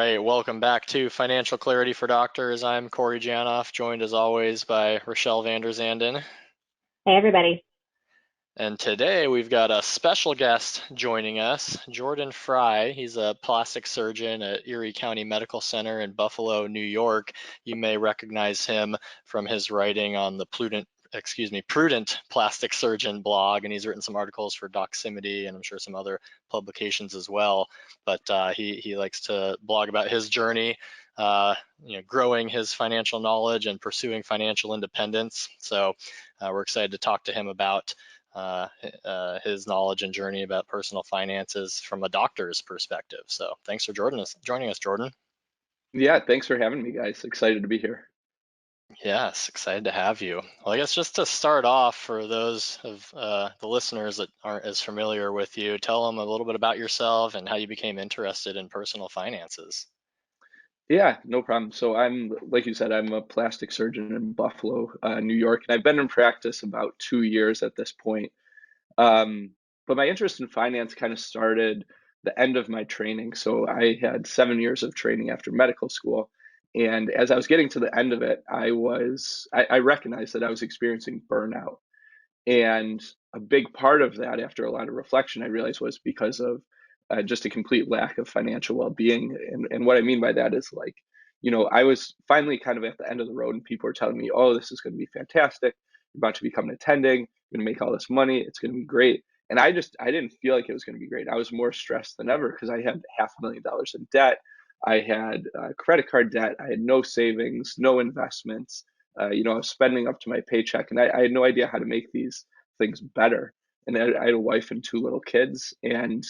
right, welcome back to Financial Clarity for Doctors. I'm Corey Janoff, joined as always by Rochelle Vanderzanden. Hey, everybody. And today we've got a special guest joining us, Jordan Frey. He's a plastic surgeon at Erie County Medical Center in Buffalo, New York. You may recognize him from his writing on the Prudent Plastic Surgeon blog, and he's written some articles for Doximity and I'm sure some other publications as well. But he likes to blog about his journey, growing his financial knowledge and pursuing financial independence. So we're excited to talk to him about his knowledge and journey about personal finances from a doctor's perspective. So thanks for joining us, Jordan. Yeah, thanks for having me, guys. Excited to be here. Yes, excited to have you. Well, I guess just to start off, for those of the listeners that aren't as familiar with you, tell them a little bit about yourself and how you became interested in personal finances. Yeah, no problem. So like you said, I'm a plastic surgeon in Buffalo, New York, and I've been in practice about 2 years at this point. Um, but my interest in finance kind of started the end of my training. So I had 7 years of training after medical school. And as I was getting to the end of it, I recognized that I was experiencing burnout. And a big part of that, after a lot of reflection, I realized was because of just a complete lack of financial well-being. And what I mean by that is like, I was finally kind of at the end of the road, and people were telling me, "Oh, this is going to be fantastic. You're about to become an attending. You're going to make all this money. It's going to be great." And I didn't feel like it was going to be great. I was more stressed than ever because I had $500,000 in debt. I had credit card debt. I had no savings, no investments. I was spending up to my paycheck, and I had no idea how to make these things better. And I had a wife and two little kids, and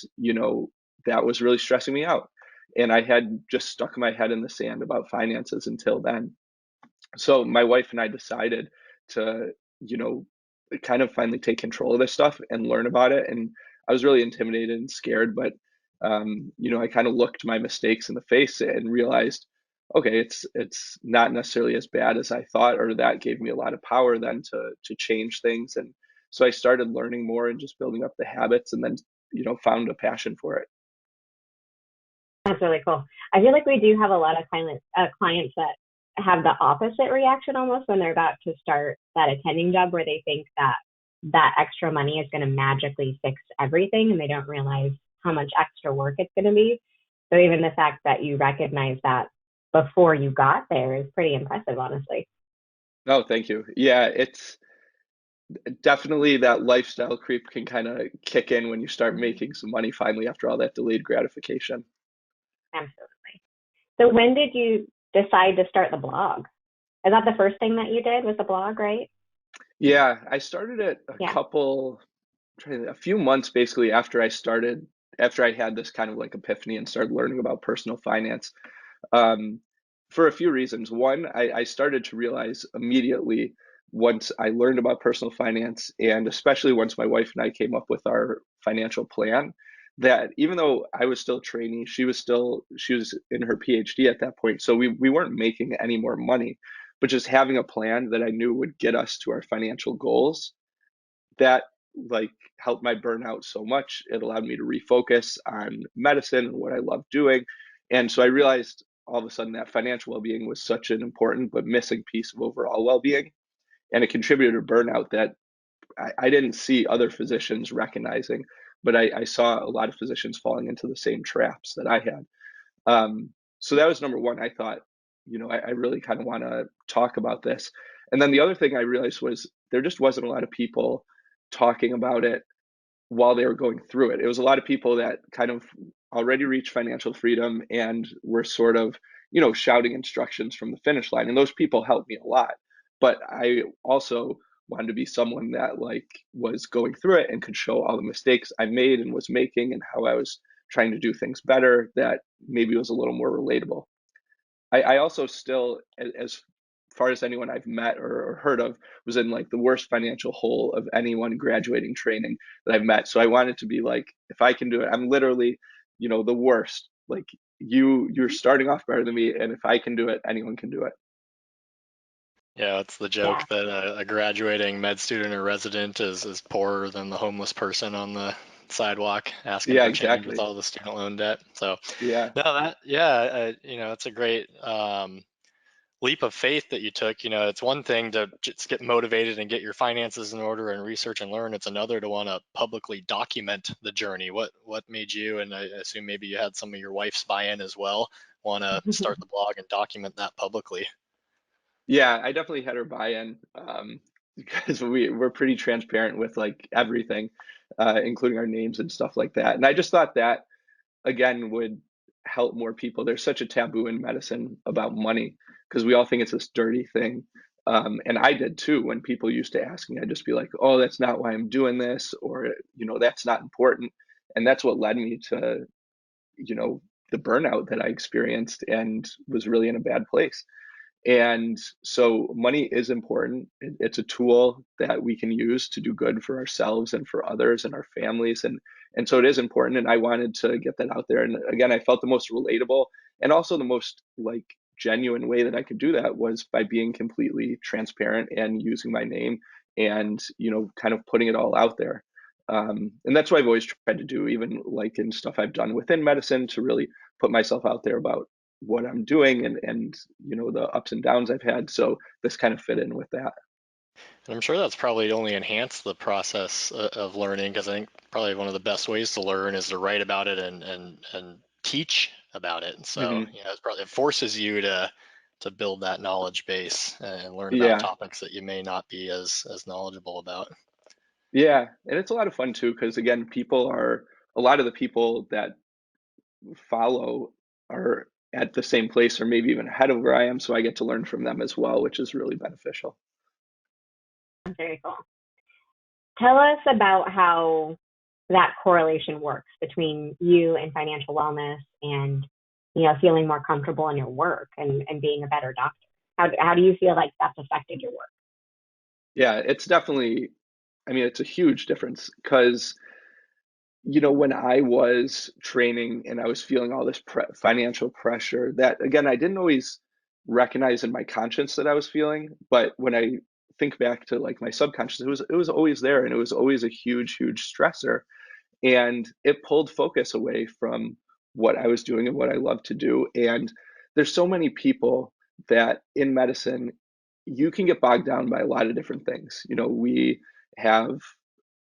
that was really stressing me out. And I had just stuck my head in the sand about finances until then. So my wife and I decided to, you know, kind of finally take control of this stuff and learn about it. And I was really intimidated and scared, but I kind of looked my mistakes in the face and realized, okay, it's not necessarily as bad as I thought, or that gave me a lot of power then to change things. And so I started learning more and just building up the habits, and then found a passion for it. That's really cool. I feel like we do have a lot of clients that have the opposite reaction almost when they're about to start that attending job, where they think that that extra money is going to magically fix everything, and they don't realize how much extra work it's going to be. So even the fact that you recognize that before you got there is pretty impressive, honestly. Oh, thank you. Yeah, it's definitely that lifestyle creep can kind of kick in when you start making some money finally after all that delayed gratification. Absolutely. So when did you decide to start the blog? Is that the first thing that you did with the blog, right? Yeah, I started it Yeah. a few months basically after I had this kind of like epiphany and started learning about personal finance. Um, for a few reasons. One, I started to realize immediately once I learned about personal finance, and especially once my wife and I came up with our financial plan, that even though I was still a trainee, she was in her PhD at that point. So we weren't making any more money, but just having a plan that I knew would get us to our financial goals, that like helped my burnout so much. It allowed me to refocus on medicine and what I love doing. And so I realized all of a sudden that financial well-being was such an important but missing piece of overall well-being. And it contributed to burnout that I didn't see other physicians recognizing, but I saw a lot of physicians falling into the same traps that I had. So that was number one. I thought, I really kind of want to talk about this. And then the other thing I realized was there just wasn't a lot of people talking about it while they were going through it. It was a lot of people that kind of already reached financial freedom and were sort of, shouting instructions from the finish line. And those people helped me a lot. But I also wanted to be someone that like was going through it and could show all the mistakes I made and was making and how I was trying to do things better that maybe was a little more relatable. I also still, as far as anyone I've met or heard of, was in like the worst financial hole of anyone graduating training that I've met. So I wanted to be like, if I can do it, I'm literally, the worst. Like you're starting off better than me, and if I can do it, anyone can do it. Yeah, it's the Yeah. joke that a graduating med student or resident is poorer than the homeless person on the sidewalk asking Yeah, for change with exactly. all the student loan debt. So Yeah. no, that yeah, it's a great leap of faith that you took. It's one thing to just get motivated and get your finances in order and research and learn. It's another to want to publicly document the journey. What made you, and I assume maybe you had some of your wife's buy-in as well, want to start the blog and document that publicly? Yeah, I definitely had her buy-in, because we're pretty transparent with like everything, including our names and stuff like that. And I just thought that again would help more people. There's such a taboo in medicine about money because we all think it's this dirty thing. And I did too. When people used to ask me, I'd just be like, "Oh, that's not why I'm doing this," or "That's not important." And that's what led me to you know the burnout that I experienced and was really in a bad place. And so money is important. It's a tool that we can use to do good for ourselves and for others and our families. And so it is important. And I wanted to get that out there. And again, I felt the most relatable and also the most like genuine way that I could do that was by being completely transparent and using my name and, kind of putting it all out there. And that's what I've always tried to do, even like in stuff I've done within medicine, to really put myself out there about what I'm doing and the ups and downs I've had. So this kind of fit in with that. And I'm sure that's probably only enhanced the process of learning, because I think probably one of the best ways to learn is to write about it and teach about it. And so, Hmm. it forces you to build that knowledge base and learn about Yeah, topics that you may not be as knowledgeable about. yeah, and it's a lot of fun too because again, a lot of the people that follow are at the same place or maybe even ahead of where I am, so I get to learn from them as well, which is really beneficial. Very cool. Tell us about how that correlation works between you and financial wellness and, feeling more comfortable in your work and being a better doctor. How do you feel like that's affected your work? Yeah, it's definitely, I mean, it's a huge difference because when I was training and I was feeling all this financial pressure that, again, I didn't always recognize in my conscience that I was feeling, but when I think back to like my subconscious, it was always there and it was always a huge, huge stressor. And it pulled focus away from what I was doing and what I love to do. And there's so many people that in medicine, you can get bogged down by a lot of different things. We have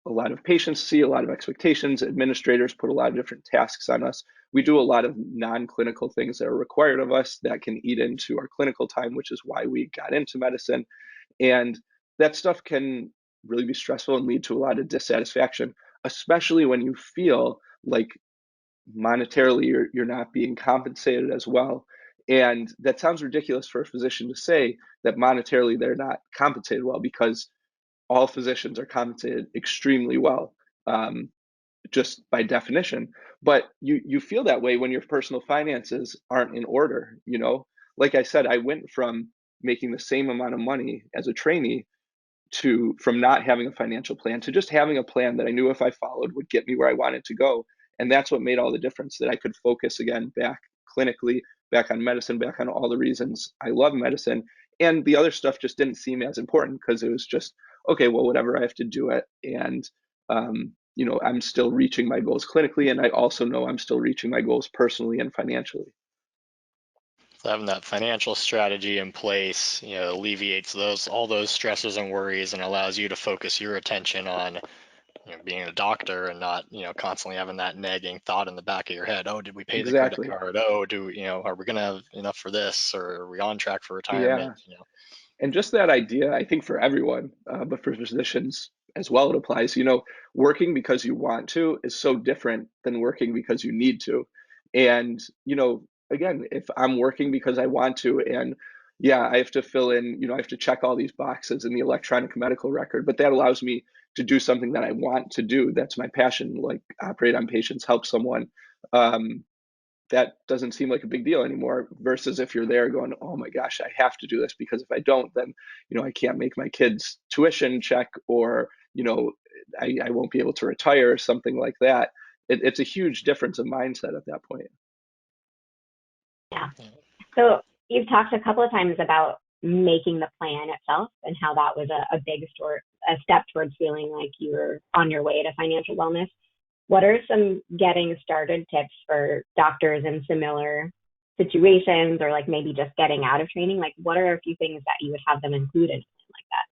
a lot of patients see, a lot of expectations. Administrators put a lot of different tasks on us. We do a lot of non-clinical things that are required of us that can eat into our clinical time, which is why we got into medicine. And that stuff can really be stressful and lead to a lot of dissatisfaction, especially when you feel like monetarily you're not being compensated as well. And that sounds ridiculous for a physician to say that monetarily they're not compensated well because all physicians are compensated extremely well, um, just by definition. But you feel that way when your personal finances aren't in order. Like I said, I went from making the same amount of money as a trainee to from not having a financial plan to just having a plan that I knew if I followed would get me where I wanted to go. And that's what made all the difference, that I could focus again back clinically, back on medicine, back on all the reasons I love medicine. And the other stuff just didn't seem as important because it was just, okay, well, whatever, I have to do it. And, I'm still reaching my goals clinically. And I also know I'm still reaching my goals personally and financially. So having that financial strategy in place, alleviates all those stresses and worries and allows you to focus your attention on being a doctor and not, constantly having that nagging thought in the back of your head. Oh, did we pay the credit Exactly. card? Oh, are we going to have enough for this? Or are we on track for retirement? Yeah. And just that idea, I think for everyone, but for physicians as well, it applies. Working because you want to is so different than working because you need to. And, again, if I'm working because I want to, and yeah, I have to fill in, I have to check all these boxes in the electronic medical record, but that allows me to do something that I want to do. That's my passion, like operate on patients, help someone. Um, that doesn't seem like a big deal anymore versus if you're there going, oh my gosh, I have to do this because if I don't, then I can't make my kids tuition check, or I won't be able to retire or something like that. It's a huge difference of mindset at that point. Yeah. Yeah. So you've talked a couple of times about making the plan itself and how that was a big a step towards feeling like you were on your way to financial wellness. what are some getting started tips for doctors in similar situations, or like maybe just getting out of training? Like, what are a few things that you would have them included like that?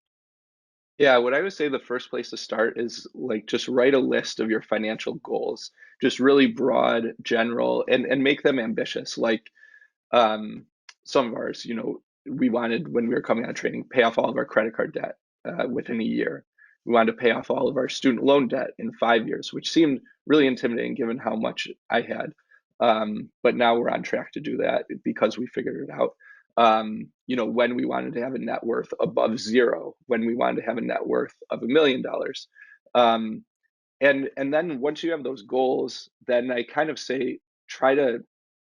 Yeah, what I would say the first place to start is like just write a list of your financial goals, just really broad, general, and make them ambitious. Like um, some of ours, we wanted when we were coming out of training, pay off all of our credit card debt within a year. We wanted to pay off all of our student loan debt in 5 years, which seemed really intimidating given how much I had. But now we're on track to do that because we figured it out. When we wanted to have a net worth above zero, when we wanted to have a net worth of $1 million. Um, and then once you have those goals, then I kind of say try to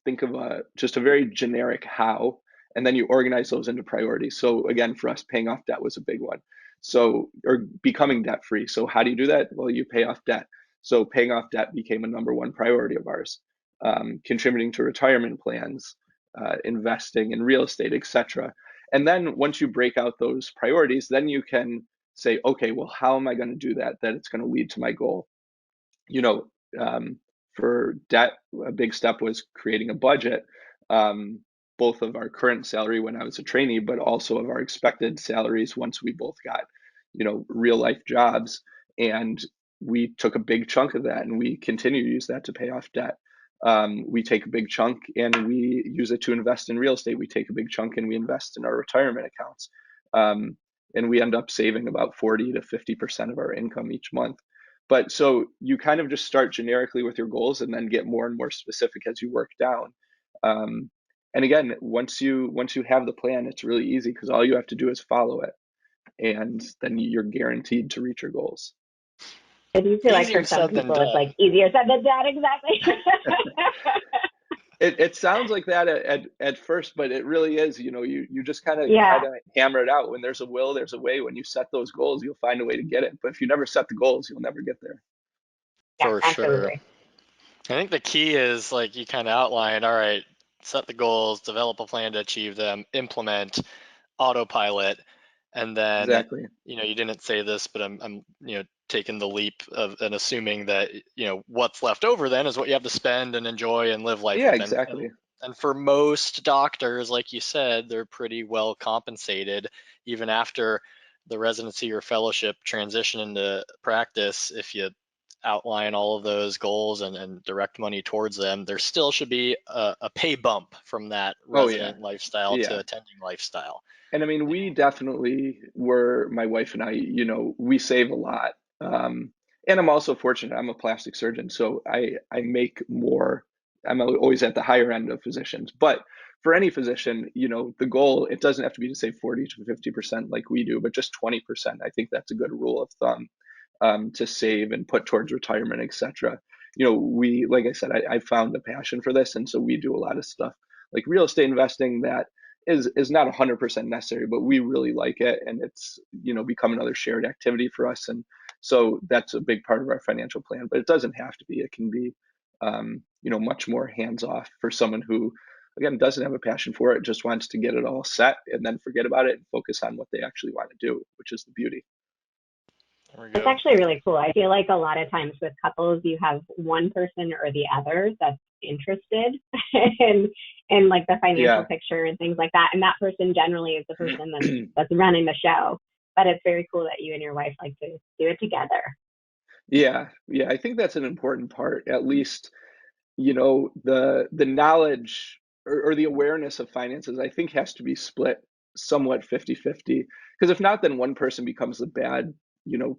think of just a very generic how, and then you organize those into priorities. So again, for us, paying off debt was a big one. So, or becoming debt free. So how do you do that? Well, you pay off debt. So paying off debt became a number one priority of ours. Contributing to retirement plans, investing in real estate, etc. And then once you break out those priorities, then you can say, okay, well, how am I going to do that? That it's going to lead to my goal. you know, um, for debt, a big step was creating a budget, um, both of our current salary when I was a trainee, but also of our expected salaries once we both got, real life jobs. And we took a big chunk of that and we continue to use that to pay off debt. We take a big chunk and we use it to invest in real estate. We take a big chunk and we invest in our retirement accounts. Um, and we end up saving about 40 to 50% of our income each month. But so you kind of just start generically with your goals and then get more and more specific as you work down. Um, and again, once you have the plan, it's really easy because all you have to do is follow it, and then you're guaranteed to reach your goals. I do feel like Easier for some said than people it's done. like easier said than done, exactly. It sounds like that at first, but it really is. You just kind of Yeah, gotta hammer it out. When there's a will, there's a way. When you set those goals, you'll find a way to get it. But if you never set the goals, you'll never get there. yeah, For sure. absolutely. I think the key is like you kind of outlined, all right, set the goals, develop a plan to achieve them, implement, autopilot, and then, Exactly. you didn't say this, but I'm taking the leap of and assuming that, what's left over then is what you have to spend and enjoy and live life Yeah, with. And exactly. and for most doctors, like you said, they're pretty well compensated even after the residency or fellowship transition into practice. If you outline all of those goals and direct money towards them, there still should be a pay bump from that Oh yeah. resident lifestyle to Yeah. attending lifestyle. And I mean, we definitely were, my wife and I, we save a lot. Um, and I'm also fortunate. I'm a plastic surgeon, so I make more. I'm always at the higher end of physicians. But for any physician, the goal, it doesn't have to be to save 40 to 50% like we do, but just 20%. I think that's a good rule of thumb, to save and put towards retirement, etc. Like I said, I found a passion for this, and so we do a lot of stuff like real estate investing that is not 100% necessary, but we really like it, and it's become another shared activity for us, and so that's a big part of our financial plan. But it doesn't have to be. It can be, much more hands off for someone who, again, doesn't have a passion for it, just wants to get it all set and then forget about it and focus on what they actually want to do, which is the beauty. There we It's go. actually really cool. I feel like a lot of times with couples, you have one person or the other that's interested in like the financial Yeah. picture and things like that, and that person generally is the person that's running the show. But it's very cool that you and your wife like to do it together. Yeah, yeah, I think that's an important part. At least, the knowledge or the awareness of finances, I think has to be split somewhat 50-50. Because if not, then one person becomes the bad,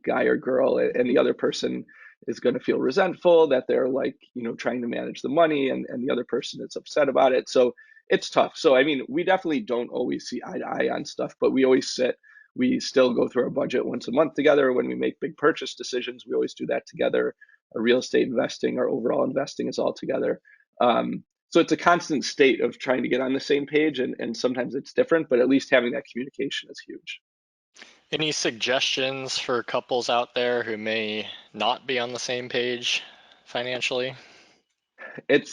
guy or girl, and the other person is going to feel resentful that they're like, trying to manage the money, and the other person is upset about it. So it's tough. So I mean, we definitely don't always see eye to eye on stuff, but we always sit, we still go through our budget once a month together. When we make big purchase decisions, we always do that together. Our real estate investing, our overall investing is all together. So it's a constant state of trying to get on the same page, and sometimes it's different, but at least having that communication is huge. Any suggestions for couples out there who may not be on the same page financially?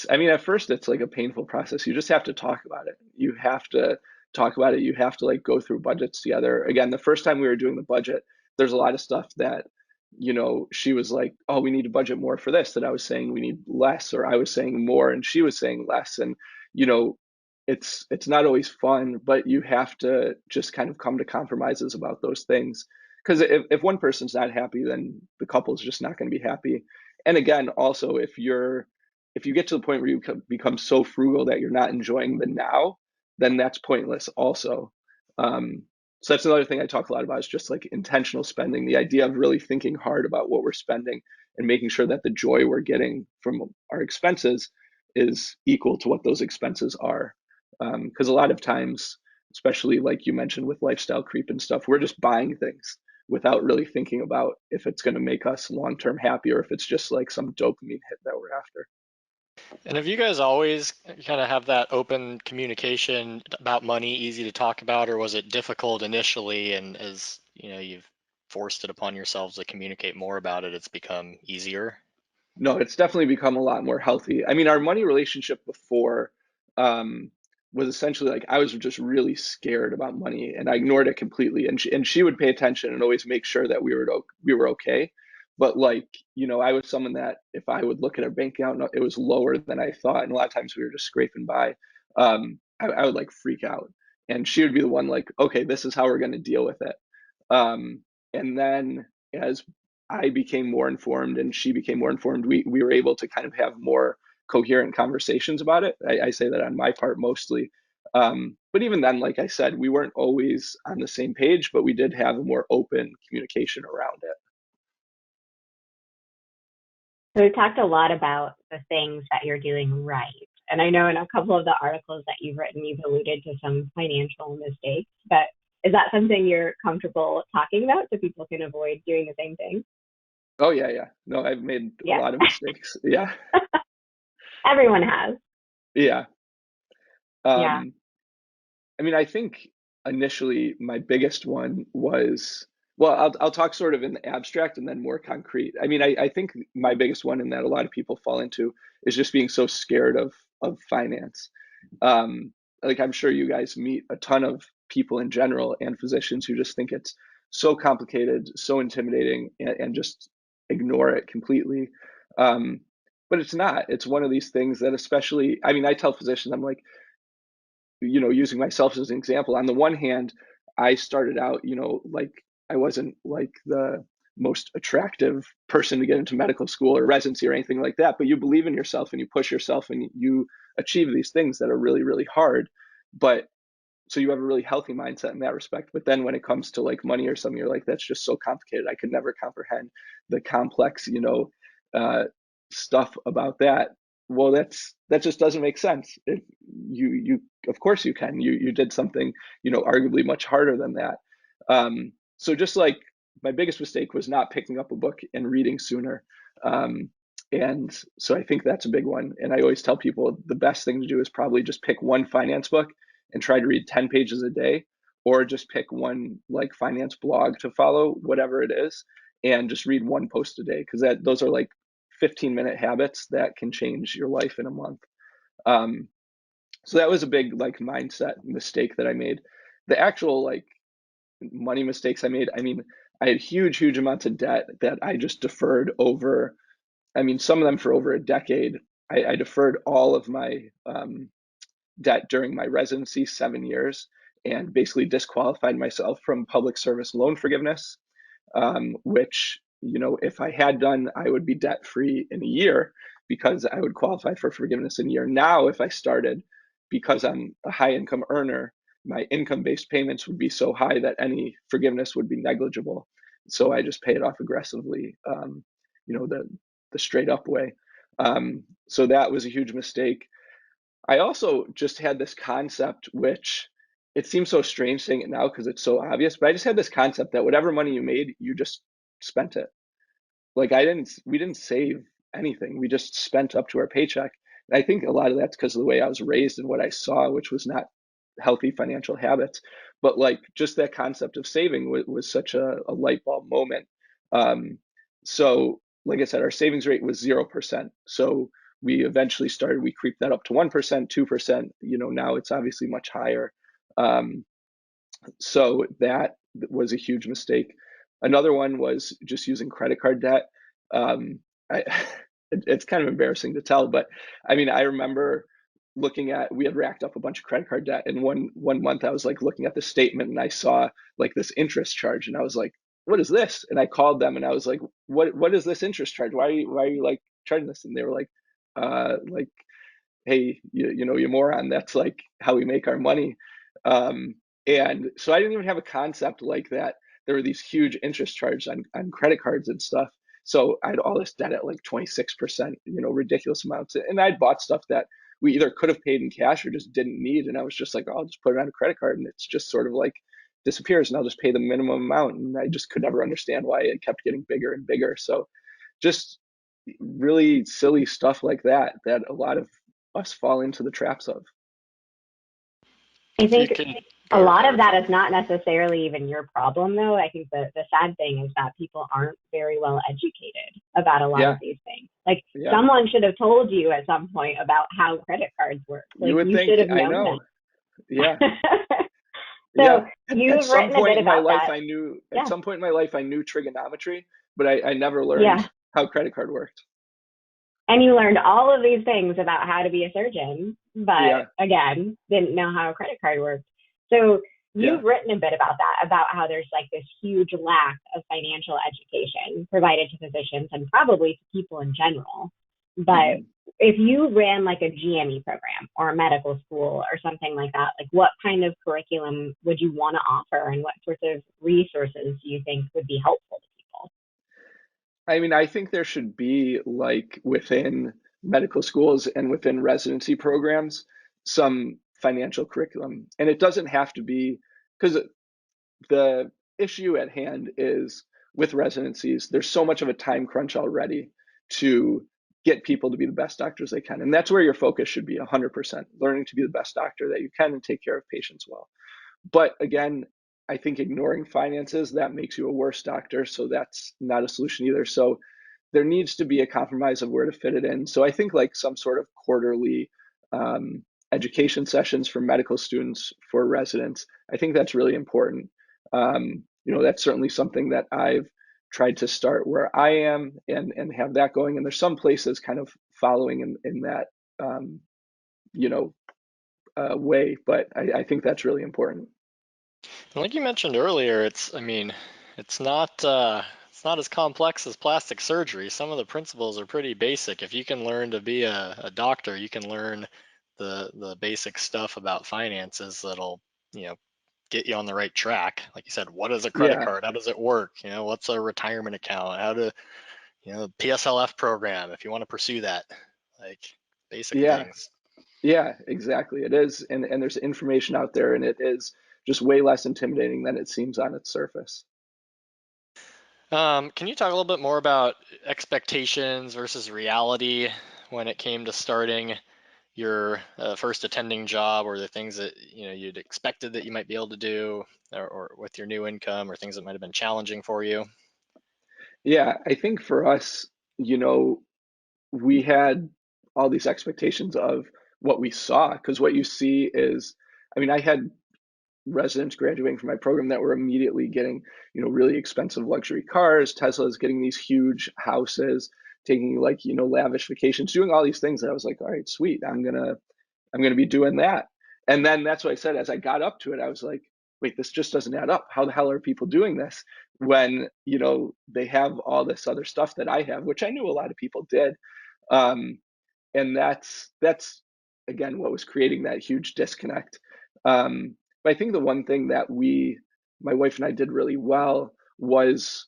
I mean, at first it's like a painful process. You just have to talk about it. You have to talk about it. You have to like go through budgets together. Again, the first time we were doing the budget, there's a lot of stuff that she was like, oh, we need to budget more for this, that I was saying we need less, or I was saying more and she was saying less. And, you know, it's not always fun, but you have to just kind of come to compromises about those things. Because if one person's not happy, then the couple's just not going to be happy. And again, also, if you get to the point where you become so frugal that you're not enjoying the now, then that's pointless also. Um, so that's another thing I talk a lot about, is just like intentional spending, the idea of really thinking hard about what we're spending and making sure that the joy we're getting from our expenses is equal to what those expenses are. Because a lot of times, especially like you mentioned with lifestyle creep and stuff, we're just buying things without really thinking about if it's going to make us long term happy, or if it's just like some dopamine hit that we're after. And have you guys always kind of have that open communication about money, easy to talk about, or was it difficult initially, and as you've forced it upon yourselves to communicate more about it, it's become easier? No, it's definitely become a lot more healthy. I mean, our money relationship before um, was essentially like I was just really scared about money and I ignored it completely. And she would pay attention and always make sure that we were okay. But like, I was someone that if I would look at our bank account and it was lower than I thought, and a lot of times we were just scraping by, I would like freak out. And she would be the one like, okay, this is how we're going to deal with it. Um, and then as I became more informed and she became more informed, we were able to kind of have more coherent conversations about it. I say that on my part mostly. But even then, like I said, we weren't always on the same page, but we did have a more open communication around it. So we talked a lot about the things that you're doing right. And I know in a couple of the articles that you've written, you've alluded to some financial mistakes, but is that something you're comfortable talking about so people can avoid doing the same thing? Oh yeah, yeah. No, I've made a Yeah, lot of mistakes. Yeah, everyone has. yeah. Yeah. Um, I mean, I think initially my biggest one was, well, I'll talk sort of in the abstract and then more concrete. I mean, I think my biggest one, and that a lot of people fall into, is just being so scared of finance. Um, like I'm sure you guys meet a ton of people in general and physicians who just think it's so complicated, so intimidating, and just ignore it completely. Um, but it's not. It's one of these things that, especially, I mean, I tell physicians, I'm like, using myself as an example, on the one hand, I started out, like I wasn't like the most attractive person to get into medical school or residency or anything like that, but you believe in yourself and you push yourself and you achieve these things that are really, really hard. But so you have a really healthy mindset in that respect. But then when it comes to like money or something, you're like, that's just so complicated. I could never comprehend the complex, uh, stuff about that. Well, that just doesn't make sense. You of course you can. You did something, arguably much harder than that. So just like my biggest mistake was not picking up a book and reading sooner. Um, and so I think that's a big one. And I always tell people the best thing to do is probably just pick one finance book and try to read 10 pages a day, or just pick one like finance blog to follow, whatever it is, and just read one post a day, because those are like 15-minute habits that can change your life in a month. um, so that was a big like mindset mistake that I made. The actual like money mistakes I made, I mean, I had huge amounts of debt that I just deferred over, I mean, some of them for over a decade. I deferred all of my debt during my residency, 7 years, and basically disqualified myself from public service loan forgiveness, which, if I had done, I would be debt free in a year because I would qualify for forgiveness in a year. Now, if I started, because I'm a high income earner, my income based payments would be so high that any forgiveness would be negligible. So I just pay it off aggressively, the straight up way. So that was a huge mistake. I also just had this concept, which it seems so strange saying it now because it's so obvious, but I just had this concept that whatever money you made, you just spent it. Like we didn't save anything. We just spent up to our paycheck. And I think a lot of that's because of the way I was raised and what I saw, which was not healthy financial habits. But like just that concept of saving was such a light bulb moment. Um, so, like I said, our savings rate was 0%. So we eventually started, we creeped that up to 1%, 2%. Now it's obviously much higher. Um, so that was a huge mistake. Another one was just using credit card debt. Um, I, it's kind of embarrassing to tell, but I mean, I remember looking at, we had racked up a bunch of credit card debt, and one month I was like looking at the statement and I saw like this interest charge, and I was like, what is this? And I called them and I was like, what is this interest charge? Why are you like charging this? And they were like, hey, you moron, that's like how we make our money. Um, and so I didn't even have a concept like that. There were these huge interest charges on credit cards and stuff. So I had all this debt at like 26%, ridiculous amounts. And I'd bought stuff that we either could have paid in cash or just didn't need. And I was just like, oh, I'll just put it on a credit card. And it's just sort of like disappears and I'll just pay the minimum amount. And I just could never understand why it kept getting bigger and bigger. So just really silly stuff like that a lot of us fall into the traps of. I If you think can a go lot of ahead. that is not necessarily even your problem, though. I think the sad thing is that people aren't very well educated about a lot of Yeah, these things. Like yeah. someone should have told you at some point about how credit cards work. You Like would you should think, have I known know. Yeah, that. yeah. So At you've some written a point bit in my about life, that. I knew. At Yeah. some point in my life, I knew trigonometry, but I never learned Yeah. how credit card worked. And you learned all of these things about how to be a surgeon, but Yeah, again, didn't know how a credit card worked. So yeah. you've written a bit about that, about how there's like this huge lack of financial education provided to physicians and probably to people in general. But Hmm. if you ran like a GME program or a medical school or something like that, like what kind of curriculum would you want to offer and what sorts of resources do you think would be helpful to people? I mean, I think there should be like within medical schools and within residency programs some financial curriculum, and it doesn't have to be because the issue at hand is with residencies, there's so much of a time crunch already to get people to be the best doctors they can. And that's where your focus should be 100%, learning to be the best doctor that you can and take care of patients well. But again, I think ignoring finances, that makes you a worse doctor. So that's not a solution either. So there needs to be a compromise of where to fit it in. So I think like some sort of quarterly education sessions for medical students for residents, I think that's really important. That's certainly something that I've tried to start where I am and have that going. And there's some places kind of following in that um, you know way, but I think that's really important. Like you mentioned earlier, I mean, it's not it's not as complex as plastic surgery. Some of the principles are pretty basic. If you can learn to be a doctor, you can learn the basic stuff about finances that'll, you know, get you on the right track. Like you said, what is a credit Yeah, card? How does it work? You know, what's a retirement account? How to, PSLF program if you want to pursue that. Like basic yeah, things. yeah, exactly. It is, and there's information out there, and it is just way less intimidating than it seems on its surface. Can you talk a little bit more about expectations versus reality when it came to starting your first attending job, or the things that you'd expected that you might be able to do, or with your new income, or things that might have been challenging for you? Yeah, I think for us, you know, we had all these expectations of what we saw, because what you see is, I mean, I had residents graduating from my program that were immediately getting, really expensive luxury cars, Teslas, getting these huge houses, taking like, lavish vacations, doing all these things that I was like, all right, sweet, I'm gonna be doing that. And then that's what I said as I got up to it, I was like, wait, this just doesn't add up. How the hell are people doing this when, they have all this other stuff that I have, which I knew a lot of people did. Um, and that's again what was creating that huge disconnect. But I think the one thing that my wife and I did really well was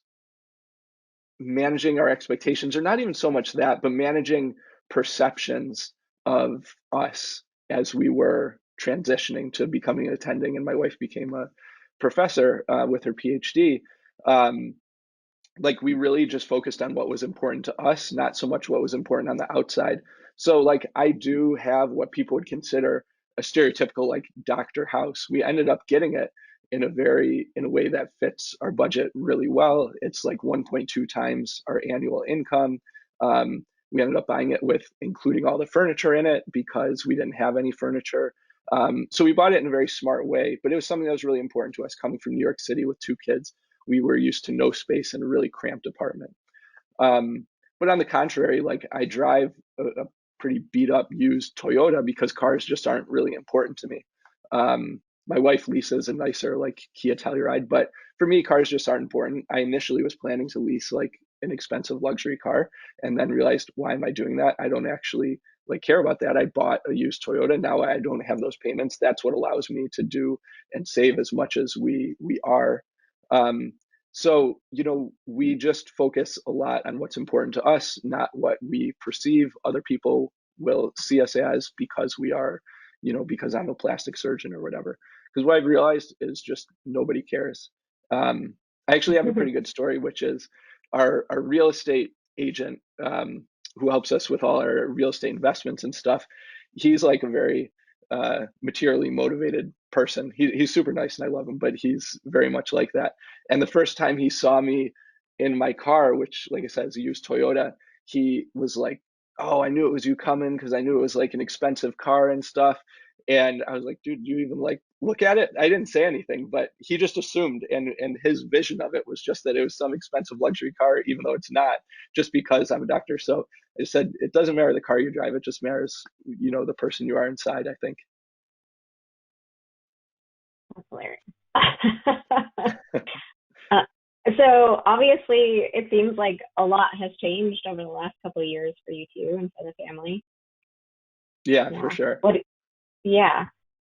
managing our expectations, or not even so much that, but managing perceptions of us as we were transitioning to becoming an attending. And my wife became a professor with her PhD. Um, like we really just focused on what was important to us, not so much what was important on the outside. So like I do have what people would consider a stereotypical like doctor house. We ended up getting it in a way that fits our budget really well. It's like 1.2 times our annual income. We ended up buying it with including all the furniture in it because we didn't have any furniture. So we bought it in a very smart way, but it was something that was really important to us coming from New York City with two kids. we were used to no space in a really cramped apartment. Um, but on the contrary, like I drive a pretty beat up used Toyota because cars just aren't really important to me. My wife leases a nicer like Kia Telluride, but for me, cars just aren't important. I initially was planning to lease like an expensive luxury car and then realized, why am I doing that? I don't actually like care about that. I bought a used Toyota. Now I don't have those payments. That's what allows me to do and save as much as we are. Um, so, we just focus a lot on what's important to us, not what we perceive other people will see us as because we are, because I'm a plastic surgeon or whatever. Because what I've realized is just nobody cares. Um, I actually have a pretty good story, which is our real estate agent, who helps us with all our real estate investments and stuff. He's like a very materially motivated person. He's super nice and I love him, but he's very much like that. And the first time he saw me in my car, which, like I said, is a used Toyota, he was like, "Oh, I knew it was you coming because I knew it was like an expensive car and stuff." And I was like, "Dude, do you even like look at it?" I didn't say anything, but he just assumed, and his vision of it was just that it was some expensive luxury car, even though it's not, just because I'm a doctor. So I said, it doesn't matter the car you drive; it just matters, the person you are inside, I think. That's hilarious. uh, so obviously, it seems like a lot has changed over the last couple of years for you too and for the family. Yeah, for Yeah. sure. Yeah.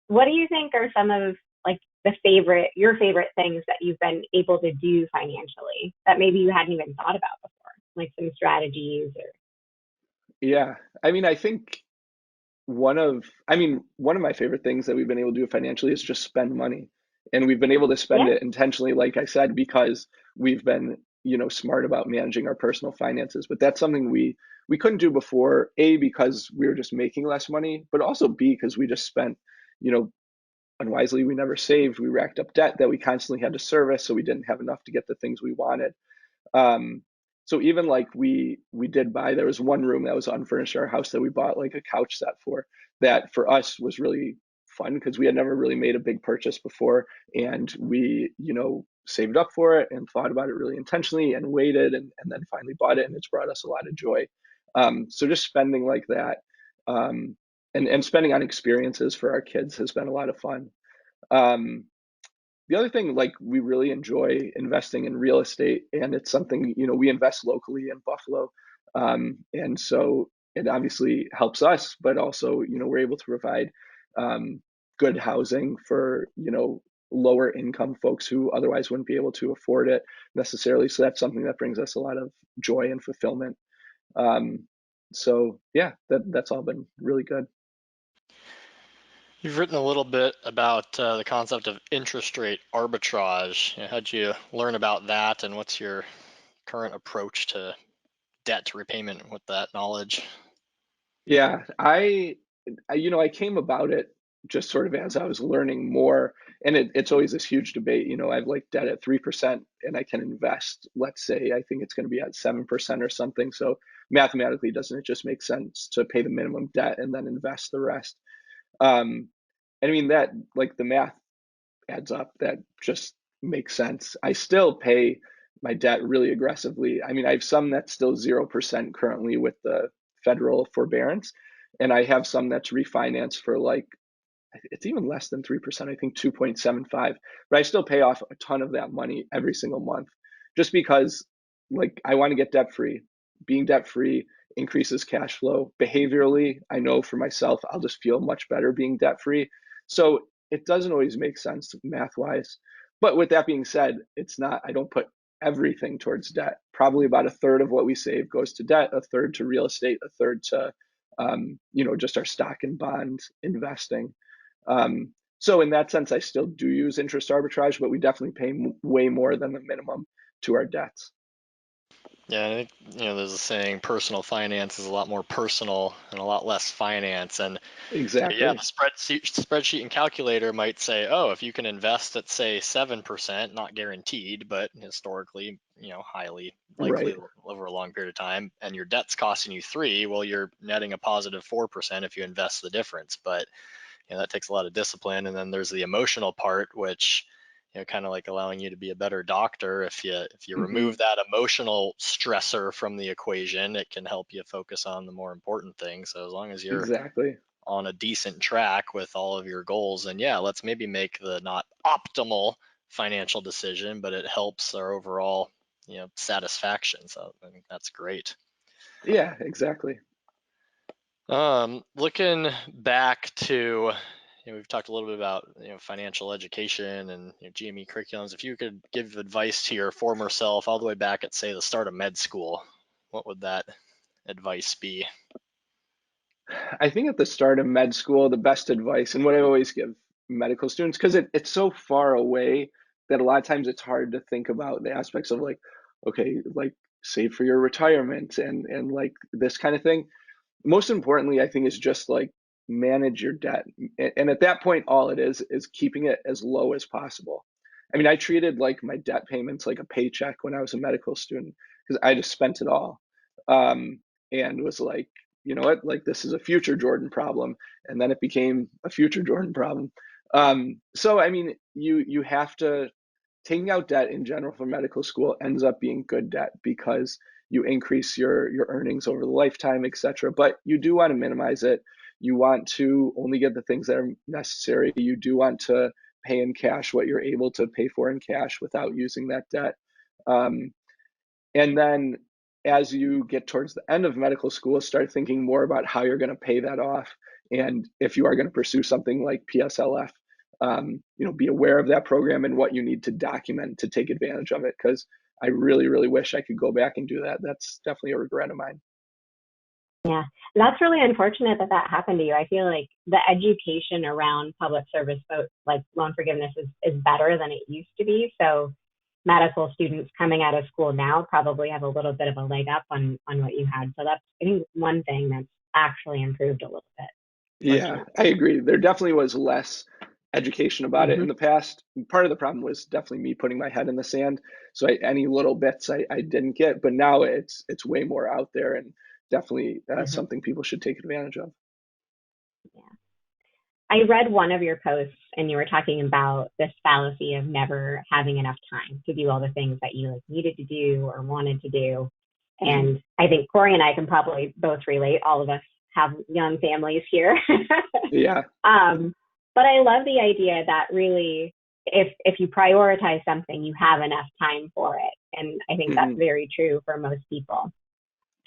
What do you think are some of like your favorite things that you've been able to do financially that maybe you hadn't even thought about before, like some strategies or Yeah. I mean, I think one of my favorite things that we've been able to do financially is just spend money. And we've been able to spend yeah, it intentionally, like I said, because we've been, smart about managing our personal finances. But that's something we couldn't do before, A, because we were just making less money, but also B, because we just spent, you know, unwisely. We never saved. We racked up debt that we constantly had to service, so we didn't have enough to get the things we wanted. Um, so even like we did buy, there was one room that was unfurnished in our house that we bought like a couch set for, that for us was really fun because we had never really made a big purchase before, and we saved up for it and thought about it really intentionally and waited, and then finally bought it, and it's brought us a lot of joy. So just spending like that, and spending on experiences for our kids has been a lot of fun. Um, the other thing, like we really enjoy investing in real estate, and it's something, we invest locally in Buffalo. And so it obviously helps us, but also, we're able to provide good housing for, lower income folks who otherwise wouldn't be able to afford it necessarily. So that's something that brings us a lot of joy and fulfillment. Um, so yeah, that's all been really good. You've written a little bit about the concept of interest rate arbitrage. How'd you learn about that, and what's your current approach to debt repayment with that knowledge? Yeah, I came about it just sort of as I was learning more, and it's always this huge debate. I've like debt at 3%, and I can invest. Let's say I think it's going to be at 7% or something. So mathematically, doesn't it just make sense to pay the minimum debt and then invest the rest? Um, and I mean that like the math adds up. That just makes sense. I still pay my debt really aggressively. I mean, I have some that's still 0% currently with the federal forbearance, and I have some that's refinanced for like, it's even less than 3%, I think 2.75. But I still pay off a ton of that money every single month just because like I want to get debt free. Being debt free increases cash flow. Behaviorally, I know for myself, I'll just feel much better being debt free. So it doesn't always make sense math wise. But with that being said, I don't put everything towards debt. Probably about a third of what we save goes to debt, a third to real estate, a third to just our stock and bond investing. So in that sense, I still do use interest arbitrage, but we definitely pay way more than the minimum to our debts. Yeah, I think there's a saying, personal finance is a lot more personal and a lot less finance. And yeah, Exactly. the spreadsheet and calculator might say, oh, if you can invest at say 7%, not guaranteed, but historically, highly likely Right. over a long period of time, and your debt's costing you 3, well, you're netting a positive 4% if you invest the difference. But that takes a lot of discipline. And then there's the emotional part, which kind of like allowing you to be a better doctor. If you Hmm. remove that emotional stressor from the equation, it can help you focus on the more important things. So as long as you're Exactly. on a decent track with all of your goals, and yeah, let's maybe make the not optimal financial decision, but it helps our overall, satisfaction. So I think that's great. Yeah, exactly. Looking back to, we've talked a little bit about, financial education and GME curriculums. If you could give advice to your former self all the way back at, say, the start of med school, what would that advice be? I think at the start of med school, the best advice, and what I always give medical students, because it's so far away that a lot of times it's hard to think about the aspects of like, okay, like save for your retirement and like this kind of thing. Most importantly, I think is just like manage your debt. And at that point, all it is keeping it as low as possible. I mean, I treated like my debt payments like a paycheck when I was a medical student because I just spent it all. Um, and was like, you know what, like this is a future Jordan problem. And then it became a future Jordan problem. So I mean, you have to taking out debt in general for medical school ends up being good debt because you increase your earnings over the lifetime, etc. But you do want to minimize it. You want to only get the things that are necessary. You do want to pay in cash what you're able to pay for in cash without using that debt. Um, and then as you get towards the end of medical school, start thinking more about how you're going to pay that off. And if you are going to pursue something like PSLF, be aware of that program and what you need to document to take advantage of it. Because I really, really wish I could go back and do that. That's definitely a regret of mine. Yeah, that's really unfortunate that that happened to you. I feel like the education around public service, like loan forgiveness, is better than it used to be. So medical students coming out of school now probably have a little bit of a leg up on what you had. So that's, I think, one thing that's actually improved a little bit, Yeah, fortunately. I agree. There definitely was less education about it Hmm. in the past. Part of the problem was definitely me putting my head in the sand. So any little bits I didn't get, but now it's way more out there and definitely Hmm. something people should take advantage of. Yeah. I read one of your posts and you were talking about this fallacy of never having enough time to do all the things that you like needed to do or wanted to do. Hmm. And I think Corey and I can probably both relate. All of us have young families here. Yeah. um, but I love the idea that really, if you prioritize something, you have enough time for it. And I think that's Hmm. very true for most people.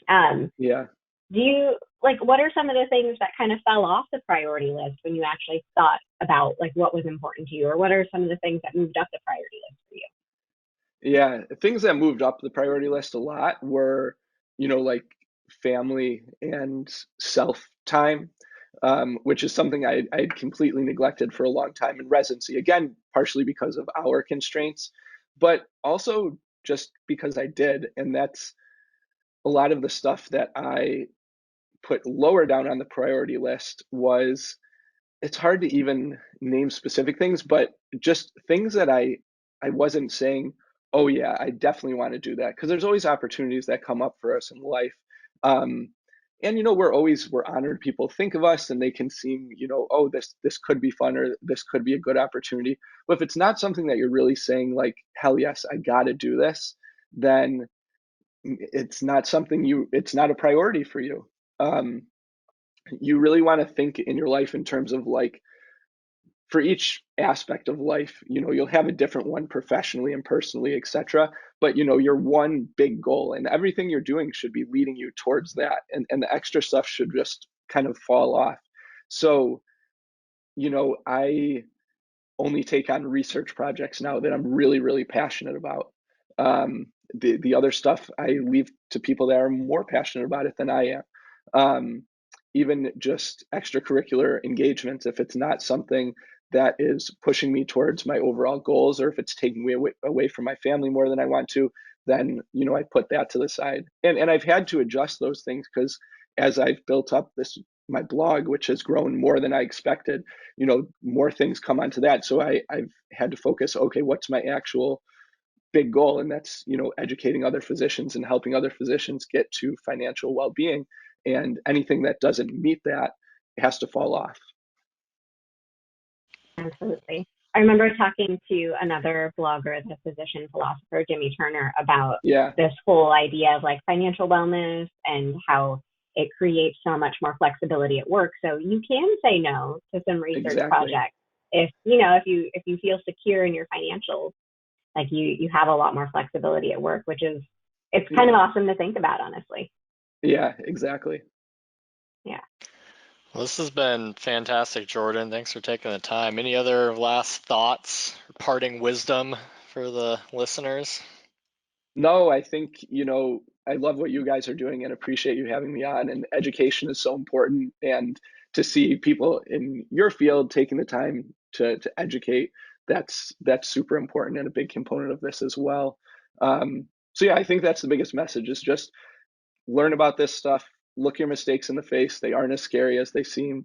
Um, Yeah. do you like what are some of the things that kind of fell off the priority list when you actually thought about like what was important to you, or what are some of the things that moved up the priority list for you? Yeah. Things that moved up the priority list a lot were, like family and self time, which is something I had completely neglected for a long time in residency. Again, partially because of our constraints, but also just because I did. And that's a lot of the stuff that I put lower down on the priority list was it's hard to even name specific things, but just things that I wasn't saying, oh yeah, I definitely want to do that because there's always opportunities that come up for us in life. Um, and we're honored people think of us and they can seem, oh, this could be fun or this could be a good opportunity. But if it's not something that you're really saying like, hell yes, I got to do this, then it's not a priority for you. Um, you really want to think in your life in terms of like for each aspect of life, you'll have a different one professionally and personally, etc. But your one big goal and everything you're doing should be leading you towards that. And the extra stuff should just kind of fall off. So, I only take on research projects now that I'm really, really passionate about. The other stuff I leave to people that are more passionate about it than I am. Um, Even just extracurricular engagements, if it's not something that is pushing me towards my overall goals, or if it's taking me away from my family more than I want to, then I put that to the side. And I've had to adjust those things because as I've built up my blog, which has grown more than I expected, more things come onto that. So I've had to focus, okay, what's my actual big goal? And that's, educating other physicians and helping other physicians get to financial well-being. And anything that doesn't meet that has to fall off. Absolutely. I remember talking to another blogger, the physician philosopher, Jimmy Turner, about Yeah, this whole idea of like financial wellness and how it creates so much more flexibility at work. So you can say no to some research exactly. projects if you know if you feel secure in your financials, like you have a lot more flexibility at work, which is it's kind of Yeah, awesome to think about, honestly. yeah, exactly. Yeah. Well, this has been fantastic, Jordan. Thanks for taking the time. Any other last thoughts, parting wisdom for the listeners? No, I think, I love what you guys are doing and appreciate you having me on. And education is so important. And to see people in your field taking the time to educate, that's super important and a big component of this as well. So yeah, I think that's the biggest message is just learn about this stuff, look your mistakes in the face. They aren't as scary as they seem.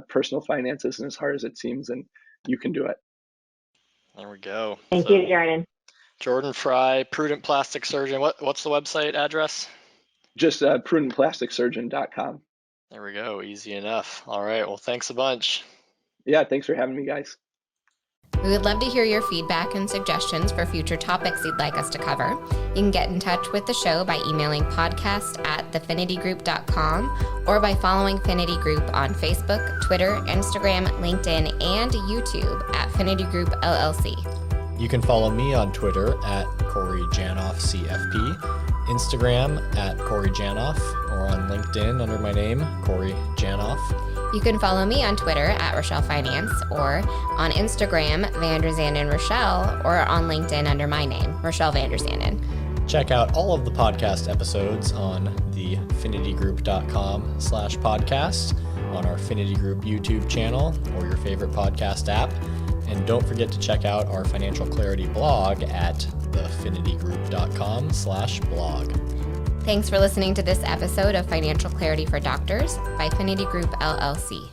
Personal finance isn't as hard as it seems, and you can do it. There we go. Thank So you, Jordan. Jordan Frey, Prudent Plastic Surgeon. What's the website address? Just prudentplasticsurgeon.com. There we go. Easy enough. All right. Well, thanks a bunch. Yeah, thanks for having me, guys. We would love to hear your feedback and suggestions for future topics you'd like us to cover. You can get in touch with the show by emailing podcast@thefinitygroup.com or by following Finity Group on Facebook, Twitter, Instagram, LinkedIn, and YouTube at Finity Group LLC. You can follow me on Twitter at Corey Janoff CFP, Instagram at Corey Janoff, or on LinkedIn under my name, Corey Janoff. You can follow me on Twitter at Rochelle Finance, or on Instagram, Vanderzanden Rochelle, or on LinkedIn under my name, Rochelle Vanderzanden. Check out all of the podcast episodes on the finitygroup.com/podcast, on our Finity Group YouTube channel, or your favorite podcast app. And don't forget to check out our financial clarity blog at thefinitygroup.com/blog. Thanks for listening to this episode of Financial Clarity for Doctors by Finity Group LLC.